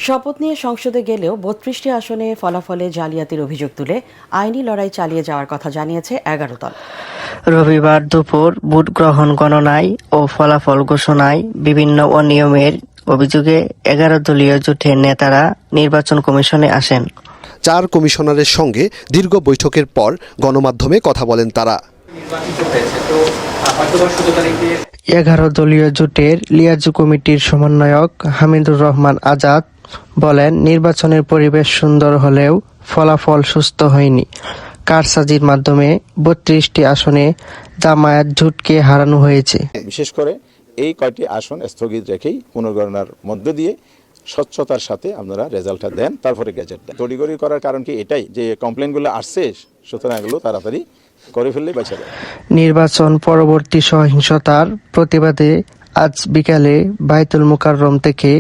শপথ নিয়ে সংসদে গেলেও ৩২টি আসনে ফলাফলে জালিয়াতির অভিযোগ তুলে আইনি লড়াই চালিয়ে যাওয়ার কথা জানিয়েছে ১১ দল। রবিবার দুপুর ভোট গ্রহণ গণনায় ও ফলাফল ঘোষণায় বিভিন্ন অনিয়মের অভিযোগে ১১ দলীয় জোটের নেতারা নির্বাচন কমিশনে আসেন। ৪ কমিশনারের সঙ্গে দীর্ঘ বৈঠকের পর গণমাধ্যমে কথা বলেন তারা। ১১ দলীয় জোটের লিয়াজু কমিটির সমন্বয়ক হামিদুর রহমান আজাদ বলেন, নির্বাচনের পরিবেশ সুন্দর হলেও ফলাফল সুস্থ হয়নি। কারসাজির মাধ্যমে ৩২টি আসনে জামায়াত জোটকে হারানো হয়েছে। বিশেষ করে এই কয়টি আসন স্থগিত রেখেই পুনর্গণনার মধ্য দিয়ে স্বচ্ছতার সাথে আপনারা রেজাল্টটা দেন, তারপরে গ্যাজেট দেন। তড়িঘড়ি করার কারণ কি এটাই যে কমপ্লেনগুলো আসছে, সুতরাং এগুলো তাড়াতাড়ি করে ফেললেই বাঁচা যায়। নির্বাচন পরবর্তী সহিংসতার প্রতিবাদে আজ বিকালে বায়তুল মোকাররম থেকে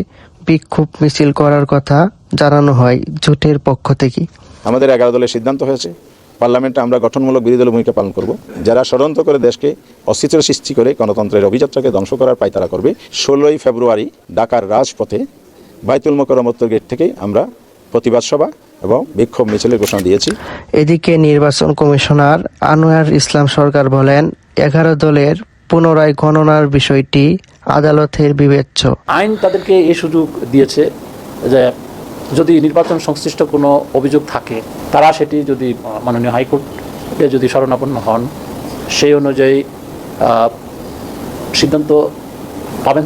বিক্ষোভ মিছিল করার কথা জানানো হয় জোটের পক্ষ থেকে। আমাদের ১১ দলের সিদ্ধান্ত হয়েছে, পার্লামেন্টে আমরা গঠনমূলক বিরোধী দলের ভূমিকা পালন করব। যারা ষড়যন্ত্র করে দেশকে অস্থিতির সৃষ্টি করে গণতন্ত্রের অভিযাত্রাকে ধ্বংস করার পায়তারা করবে, ১৬ই ফেব্রুয়ারি ঢাকার রাজপথে বায়তুল মোকাররম উত্তর গেট থেকেই আমরা প্রতিবাদ সভা এবং বিক্ষোভ মিছিলের ঘোষণা দিয়েছি। এদিকে নির্বাচন কমিশনার আনোয়ার ইসলাম সরকার বলেন, ১১ দলের পুনরায় গণনার বিষয়টি আদালতের বিবেচ্য। আইন তাদেরকে এই সুযোগ দিয়েছে যে যদি নির্বাচন সংশ্লিষ্ট কোনো অভিযোগ থাকে, তারা সেটি যদি মাননীয় হাইকোর্টে যদি শরণাপন্ন হন, সেই অনুযায়ী সিদ্ধান্ত পাবেন।